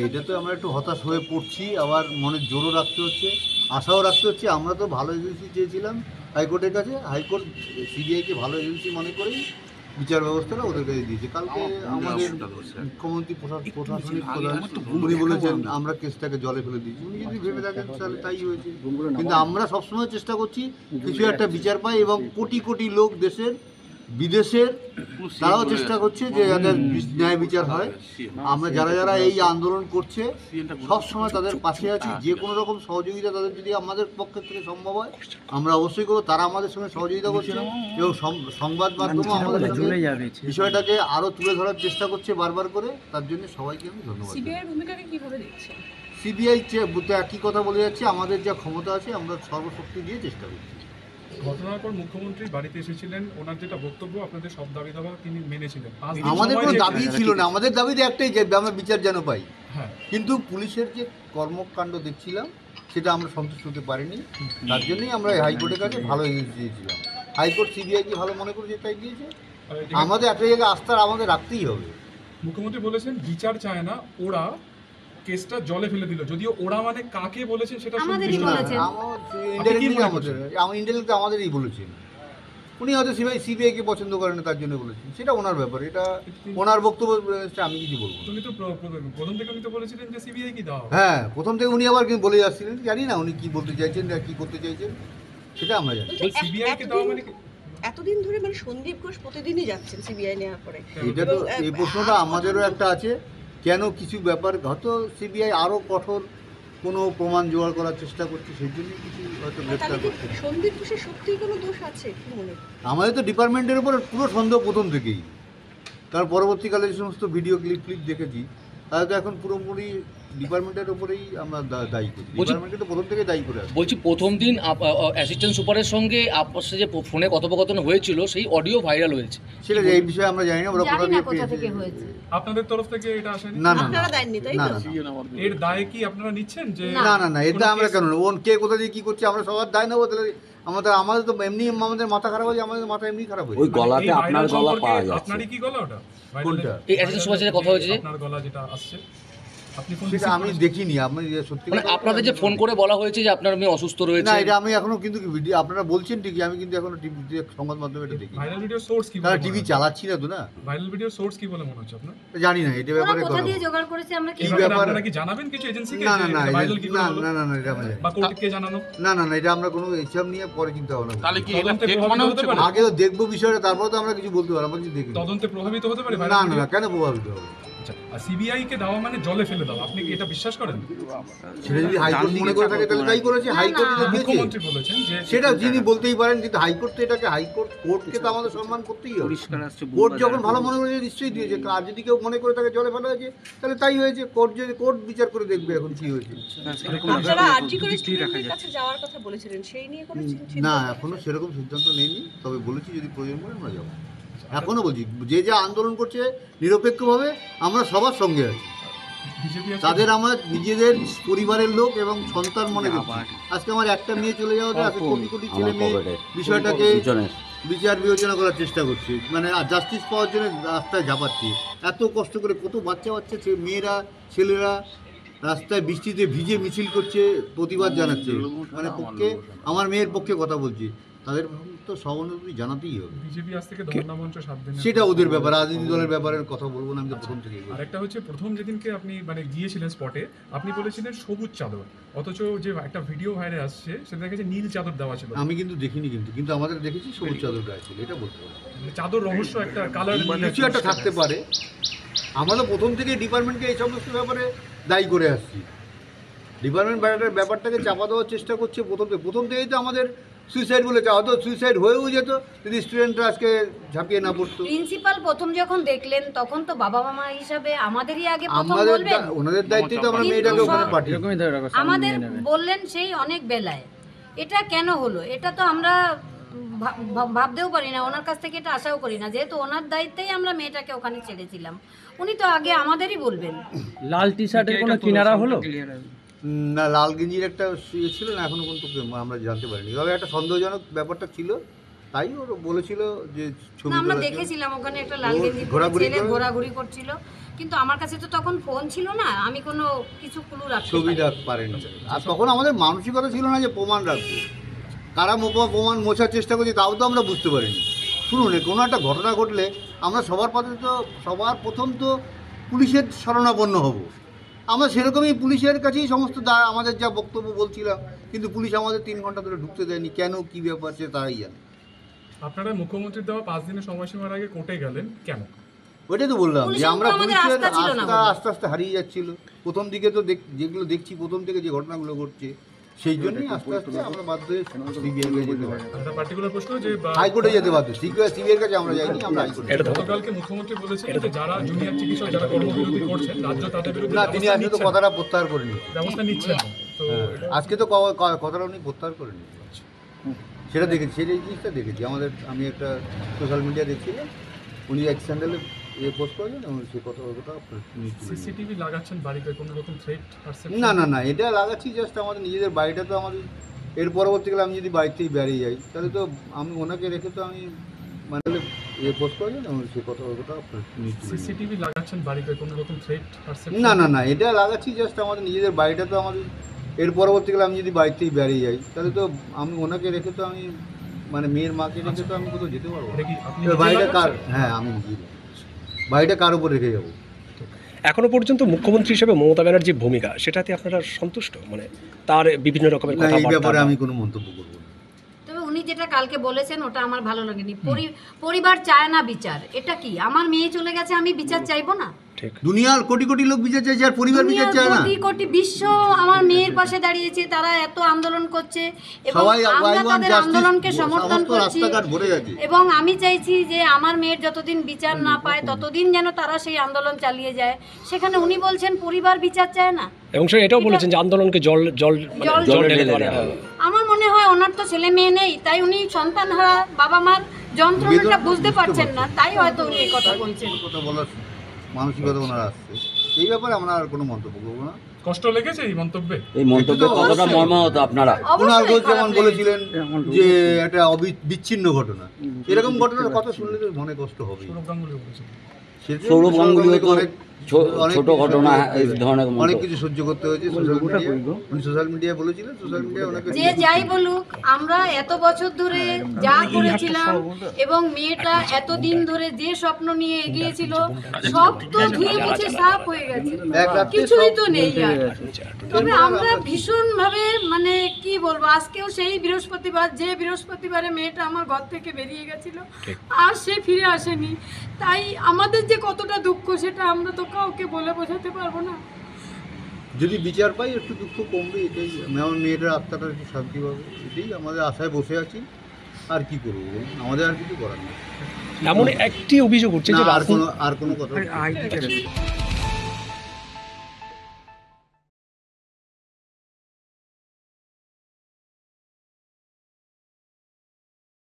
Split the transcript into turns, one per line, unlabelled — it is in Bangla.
এটা তো আমরা একটু হতাশ হয়ে পড়ছি, আবার মনের জোরও রাখতে হচ্ছে, আশাও রাখতে হচ্ছে। আমরা তো ভালো এজেন্সি চেয়েছিলাম হাইকোর্টের কাছে, হাইকোর্ট সিবিআইকে ভালো এজেন্সি মনে করেই বিচার ব্যবস্থাটা ওদের কাছে দিয়েছে। কালকে আমাদের মুখ্যমন্ত্রী প্রশাসনিক প্রধান উনি বলেছেন আমরা কেসটাকে জলে ফেলে দিয়েছি। উনি যদি ভেবে থাকেন তাহলে তাই হয়েছে, কিন্তু আমরা সবসময় চেষ্টা করছি কিছু একটা বিচার পাই, এবং কোটি কোটি লোক দেশের বিদেশের তারাও চেষ্টা করছে যে যাদের ন্যায় বিচার হয়। আমরা যারা যারা এই আন্দোলন করছে সব সময় তাদের পাশে আছি। যে কোনো রকম সহযোগিতা তাদের যদি আমাদের পক্ষের থেকে সম্ভব হয় আমরা অবশ্যই করবো। তারা আমাদের সঙ্গে সহযোগিতা করছে এবং সংবাদ মাধ্যমে আমাদের সঙ্গে বিষয়টাকে আরও তুলে ধরার চেষ্টা করছে বারবার করে। তার জন্য সবাইকে আমি ধন্যবাদ।
সিবিআইয়ের ভূমিকাকে কিভাবে দেখছেন?
সিবিআই একই কথা বলে যাচ্ছে, আমাদের যা ক্ষমতা আছে আমরা সর্বশক্তি দিয়ে চেষ্টা করছি।
ঘটনার পর মুখ্যমন্ত্রী বাড়িতে এসেছিলেন, ওনার যেটা বক্তব্য আপনাদের সব দাবি দাবা তিনি মেনেছিলেন।
আমাদের কোনো দাবি ছিল না, আমাদের দাবিতে একটাই যে আমরা বিচার যেন পাই।
হ্যাঁ,
কিন্তু পুলিশের যে কর্মকাণ্ড দেখছিলাম সেটা আমরা সন্তুষ্ট হতে পারিনি। তার জন্যই আমরা হাইকোর্টের কাছে ভালো এগিয়ে দিয়েছিলাম। হাইকোর্ট সিবিআইকে ভালো মনে করেছে তাই দিয়েছে। আমাদের একটা জায়গায় আস্থা আমাদের রাখতেই হবে।
মুখ্যমন্ত্রী বলেছেন বিচার চায় না, ওরা কেসটা জলে ফেলে দিল। যদিও ওরা মানে কাকে বলেছেন সেটা
আমাদেরই বলেছেন।
ইন্ডিয়াতে আমাদেরই বলেছেন। উনি হয়তো সিবিআইকে পছন্দ করেন না তার জন্য বলেছেন, সেটা ওনার ব্যাপার, এটা ওনার বক্তব্য, আমি কিছু বলবো না।
তুমি তো প্রথম থেকে উনি তো বলেছিলেন যে সিবিআই কি দাও।
হ্যাঁ, প্রথম থেকে উনি আবার কিন্তু বলে যাচ্ছিলেন, জানি না উনি কি বলতে চাইছেন না কি করতে চাইছেন সেটা আমরা জানি।
সিবিআই কে দাও মানে
এতদিন ধরে মানে সন্দীপ ঘোষ প্রতিদিনই যাচ্ছেন সিবিআই নেওয়ার পরে।
এটা তো এই প্রশ্নটা আমাদেরও একটা আছে, কেন কিছু ব্যাপার হয়তো সিবিআই আরও কঠোর কোনো প্রমাণ জোগাড় করার চেষ্টা করছে, সেই জন্য কিছু হয়তো গ্রেপ্তার করছে।
সন্দীপ ঘোষের সত্যিই কোনো দোষ আছে কি মনে?
আমাদের তো ডিপার্টমেন্টের উপর পুরো সন্দেহ প্রথম থেকেই, কারণ পরবর্তীকালে যে সমস্ত ভিডিও ক্লিপ দেখেছি তাহলে তো এখন পুরোপুরি ডিপার্টমেন্টের উপরেই আমরা দায়ী করি। ডিপার্টমেন্টকে তো প্রথম থেকে দায়ী করে আসছি।
বলছি প্রথম দিন অ্যাসিস্ট্যান্ট সুপারের সঙ্গে আপনার যে ফোনে কথোপকথন হয়েছিল সেই অডিও ভাইরাল হয়েছে,
সেটা এই বিষয়ে আমরা জানি না, ওরা কোথা থেকে
হয়েছে। আপনাদের তরফ থেকে এটা আসেনি?
না না
আপনারা দেননি তাই তো?
এর দায় কি আপনারা নিচ্ছেন? যে
না এর দায় আমরা কেন নেব? কে কোথা দিয়ে কি করছে আমরা সবার দায় নেবো? তাহলে আমাদের তো এমনি আমাদের মাথা খারাপ হয়েছে, আমাদের মাথা এমনি খারাপ হয়েছে।
ওই গলাতে আপনার গলা পাওয়া যাচ্ছে।
আপনারই কি গলা ওটা?
কোনটা?
এই অ্যাসিস্ট্যান্ট সুপারের সাথে কথা হয়েছে
আপনার গলা যেটা আসছে আপনি ফোন
সেটা আমি দেখিনি। আপনি সত্যি
মানে আপনাদের যে ফোন করে বলা হয়েছে যে আপনার মেয়ে অসুস্থ রয়েছে,
না এটা আমি এখনো কিন্তু ভিডিও আপনারা বলছেন ঠিকই, আমি কিন্তু এখনো টিভিতে সংবাদ মাধ্যমে এটা দেখি।
ভাইরাল ভিডিও সোর্স কি?
তারা টিভি চালাচ্ছি না তো না।
ভাইরাল ভিডিও সোর্স কি বলে মনে হচ্ছে আপনার?
জানি না এটা ব্যাপারে
কোথা দিয়ে জোগাড় করেছে আমরা কি
ব্যাপার?
আপনারা কি জানাবেন কিছু এজেন্সিকে?
না
ভাইরাল কি করে হলো?
না এটা আমরা জানি
বা কোর্টকে জানানো?
না এটা আমরা কোনো হিসাব নিয়ে পরে চিন্তা ভাবনা করব।
তাহলে কি এটা ফেক মনে হচ্ছে?
আগে তো দেখবো বিষয়টা, তারপর তো আমরা কিছু বলতে পারবো। আমরা কিছু দেখি
তদন্তে প্রভাবিত হতে পারে?
না কেন প্রভাবিত হবে?
আচ্ছা, আর সিবিআই কে দেওয়া মানে জলে ফেলে দাও, আপনি কি এটা বিশ্বাস করেন?
সেটা যদি হাইকোর্ট মনে করে থাকে তাহলে তাই করেছে। হাইকোর্ট
মুখ্যমন্ত্রী বলেছেন যে
সেটা যিনি বলতেই পারেন, কিন্তু হাইকোর্ট তো এটাকে কোর্টকে তো আমাদের সম্মান করতেই হবে। কোর্ট যখন ভালো মনে করেছে নিশ্চয়ই দিয়েছে। আর যদি কেউ মনে করে তাকে জলে ফেলা হয়েছে তাহলে তাই হয়েছে। কোর্ট বিচার করে দেখবে এখন কি হয়েছে।
আপনারা আরজি করে স্টুডেন্টদের কাছে যাওয়ার কথা বলেছিলেন, সেই নিয়ে কোনো চিন্তা?
না এখনো সেরকম সিদ্ধান্ত নেইনি, তবে বলেছি যদি প্রয়োজন পড়ে আমরা যাবো। এখনো বলছি যে যা আন্দোলন করছে নিরপেক্ষভাবে আমরা সবার সঙ্গে আছি। তাদের আমার নিজেদের পরিবারের লোক এবং সন্তান মনে করছি। আজকে আমার একটা মেয়ে চলে যাওয়াতে আজকে কোটি কোটি ছেলে মেয়ে বিষয়টাকে বিচার বিবেচনা করার চেষ্টা করছে, মানে জাস্টিস পাওয়ার জন্য রাস্তায় ঝাঁপাচ্ছে। এত কষ্ট করে কত বাচ্চা মেয়েরা ছেলেরা রাস্তায় বৃষ্টিতে ভিজে মিছিল করছে, প্রতিবাদ জানাচ্ছে। মানে পক্ষে আমার মেয়ের পক্ষে কথা বলছি, তাদের তো সহানুভূতি জানাতেই হবে।
বিজেপি আজ থেকে দমনা মঞ্চ 7 দিন,
সেটা ওদের ব্যাপার, রাজনীতি দলের ব্যাপারে কথা বলবো না আমি তো প্রথম থেকেই।
আর একটা হচ্ছে প্রথম যেদিনকে আপনি মানে গিয়েছিলেন স্পটে, আপনি বলেছিলেন সবুজ চাদর, অথচ যে একটা ভিডিও ভাইরাল আসছে সেটা দেখেছে নীল চাদর দেওয়া ছিল।
আমি কিন্তু দেখিনি, কিন্তু আমাদের দেখেছি সবুজ চাদর গায়ে ছিল, এটা বলতে পারবো।
চাদর রহস্য একটা কালার
কিছু একটা থাকতে পারে। আমরা তো প্রথম থেকে ডিপার্টমেন্টকে এই সমস্ত ব্যাপারে দায়ী করে আসছি। ডিপার্টমেন্ট ব্যাপারটাকে চাপা দেওয়ার চেষ্টা করছে প্রথম থেকেই। তো আমাদের সুইসাইড বলে হয়তো সুইসাইড হয়েও যেত যদি স্টুডেন্টরা আজকে ঝাঁপিয়ে না পড়তো।
প্রিন্সিপাল প্রথম যখন দেখলেন তখন তো বাবা মামা হিসাবে আমাদেরই আগে প্রথম বলবেন,
ওনাদের দায়িত্বে তো আমরা মেয়েটাকে ওখানে পাঠিয়ে
আমাদের বললেন সেই অনেক বেলায়। এটা কেন হলো এটা তো আমরা ভাবতেও পারি না, ওনার কাছ থেকে এটা আশাও করি না, যেহেতু ওনার দায়িত্বেই আমরা মেয়েটাকে ওখানে ছেড়েছিলাম। উনি তো আগে আমাদেরই বলবেন।
লাল টি শার্টের কোনো কিনারা হলো
না? লাল গেঞ্জির একটা ছিল না, এখনো পর্যন্ত আমরা জানতে পারিনি। তবে একটা সন্দেহজনক ব্যাপারটা ছিল, তাই ওর বলেছিল যে ছবি
আমরা দেখেছিলাম ওখানে একটা লাল গেঞ্জি পরে ছেলে ঘোরাঘুরি করছিল, কিন্তু আমার কাছে তো তখন ফোন ছিল না, আমি কোনো কিছু ক্লু রাখতে
ছবি
পারিনি।
রাখতে পারেনি। আর তখন আমাদের মানসিকতা ছিল না যে প্রমাণ রাখবো, কারা প্রমাণ মোছার চেষ্টা করছি তাও তো আমরা বুঝতে পারিনি। শুনুন, কোনো একটা ঘটনা ঘটলে আমরা সবার প্রথম তো পুলিশের শরণাপন্ন হব। আমরা সেরকমই পুলিশের কাছেই সমস্ত আমাদের যা বক্তব্য বলছিলাম, কিন্তু পুলিশ আমাদের 3 ঘন্টা ধরে ঢুকতে দেয়নি। কেন, কী ব্যাপার সে তারাই জানে।
আপনারা মুখ্যমন্ত্রীর দেওয়া 5 দিনের সময়সীমার আগে কোর্টে গেলেন কেন?
ওইটাই তো বললাম যে
পুলিশের
আমরা
উপর আমাদের
পুলিশের
আস্থা ছিল না
আস্থা
বলে।
আস্তে আস্তে হারিয়ে যাচ্ছিল। প্রথম দিকে তো যেগুলো দেখছি, প্রথম থেকে যে ঘটনাগুলো ঘটছে, সেই জন্যই আস্তে আস্তে আমরা বাধ্য হয়ে সিবিআই কাছে যেতে পারি,
একটা পার্টিকুলার প্রশ্ন যে
হাইকোর্টে যেতে বাধ্য। সিবিআইয়ের কাছে আমরা যাইনি, আমরা হাইকোর্টে।
গতকালকে মুখ্যমন্ত্রী বলেছেন যে যারা জুনিয়র চিকিৎসক যারা কর্মবিরতি করছেন রাজ্য তাদের বিরুদ্ধে
না, তিনি আজকে তো কথাটা প্রত্যাহার করে নিয়েছেন।
ব্যবস্থা নিচ্ছেন না। তো
আজকে তো কথাটা উনি প্রত্যাহার করে নিয়েছেন। সেটা দেখেছি, সেই জিনিসটা দেখেছি। আমি একটা সোশ্যাল মিডিয়া দেখছিলাম, উনি এক স্যান্ডেলে পোস্ট করেছেন এবং সেই কথা
সিসিটিভি লাগাচ্ছেন বাড়িতে, কোনো রকম থ্রেট পারসেপশন?
না, এটা লাগাচ্ছি জাস্ট আমাদের নিজেদের বাড়িটা তো আমাদের। এর পরবর্তীকালে আমি যদি বাড়ি থেকে বেরিয়ে যাই, তাহলে তো আমি ওনাকে রেখে তো আমি মানে পোস্ট করেছেন এবং সেই কথা
সিসিটিভি লাগাচ্ছেন বাড়িতে, কোনো রকম থ্রেট পারসেপশন?
না, এটা লাগাচ্ছি জাস্ট আমাদের নিজেদের বাড়িটা তো আমাদের। এর পরবর্তীকালে আমি যদি বাড়ি থেকে বেরিয়ে যাই, তাহলে তো আমি ওনাকে রেখে তো আমি মানে মেয়ের মাকে রেখে তো আমি কোথাও যেতে পারবো
এটা কি আপনি
না। বাড়িটা কার? হ্যাঁ, আমি নিজেই বাড়িটা কার উপর রেখে যাবো?
এখনো পর্যন্ত মুখ্যমন্ত্রী হিসেবে মমতা ব্যানার্জির ভূমিকা, সেটাতে আপনারা সন্তুষ্ট? মানে তার বিভিন্ন রকমের
না, এই ব্যাপারে
কথাবার্তা
আমি কোনো মন্তব্য করবো না।
তবে উনি যেটা কালকে বলেছেন ওটা আমার ভালো লাগেনি। পরিবার চায় না বিচার। এটা কি, আমার মেয়ে চলে গেছে, আমি বিচার চাইবো না?
ঠিক।
দুনিয়ার কোটি কোটি লোক বিচার চাইছে, আর পরিবার বিচার
দুনিয়ার
চায় না।
কোটি কোটি বিশ্ব আমার মেয়ের পাশে দাঁড়িয়েছে, তারা এত আন্দোলন করছে এবং
সবাই
আমরা
I want
তাদের
justice,
আন্দোলনকে সমর্থন
সমস্ত
করছি।
রাস্তাঘাট ভরে গেছে।
এবং আমি চাইছি যে আমার মেয়ের যতদিন বিচার না পায় ততদিন যেন তারা সেই আন্দোলন চালিয়ে যায়। সেখানে উনি বলছেন পরিবার বিচার চায় না।
এবং সে এটাও বলেছেন যে আন্দোলনকে জল ঢেলে দেওয়া হবে।
আমার মনে হয় ওনার তো ছেলে মেয়ে নেই, তাই উনি সন্তানহারা বাবা মার যন্ত্রণাটা বুঝতে পারছেন না, তাই হয়তো উনি এই কথা বলছেন।
কথা বলার মানসিকতা ওনার আসছে, এই ব্যাপারে আমরা আর কোনো মন্তব্য করবো না।
কষ্ট লেগেছে এই মন্তব্যে?
এই মন্তব্যে কতটা মর্মাহত আপনারা?
ওনার
অবশ্যই
যেমন
খারাপ
বলেছিলেন যে একটা বিচ্ছিন্ন ঘটনা, এরকম ঘটনার কথা শুনলে তো মনে কষ্ট হবে।
সৌরভ গাঙ্গুলি বলেছেন।
সৌরভ গাঙ্গুলিও তো ছোট ঘটনা এই ধরনের
অনেক কিছু সহ্য করতে হয়েছে সোশ্যাল মিডিয়ায় বলেছিলেন। সোশ্যাল মিডিয়ায় ওনাকে
যে যাই বলুক, আমরা এত বছর ধরে যা করেছিলাম এবং মেয়েটা এতদিন ধরে যে স্বপ্ন নিয়ে এগিয়েছিল সব তো ধুয়ে মুছে সাফ হয়ে গেছে,
এক রাত্রে
কিছুই তো
সব
নেই আর। তবে আমরা ভীষণ ভাবে মানে কি বলবো, আজকেও সেই বৃহস্পতিবার, যে বৃহস্পতিবারে মেয়েটা আমার ঘর থেকে বেরিয়ে গেছিল আর সে ফিরে আসেনি, তাই আমাদের যে কতটা দুঃখ সেটা আমরা তো কাউকে বলে বোঝাতে পারবো না।
যদি বিচার পাই একটু দুঃখ কমবে, এটাই। আমার মেয়েটার আত্মাটা একটু শান্তি পাবে, এটাই আমাদের আশায় বসে আছি। আর কি করবো বলুন, আমাদের আর কিছু করার নেই।
এমন একটি অভিযোগ উঠছে যে
না, আর কোনো কথা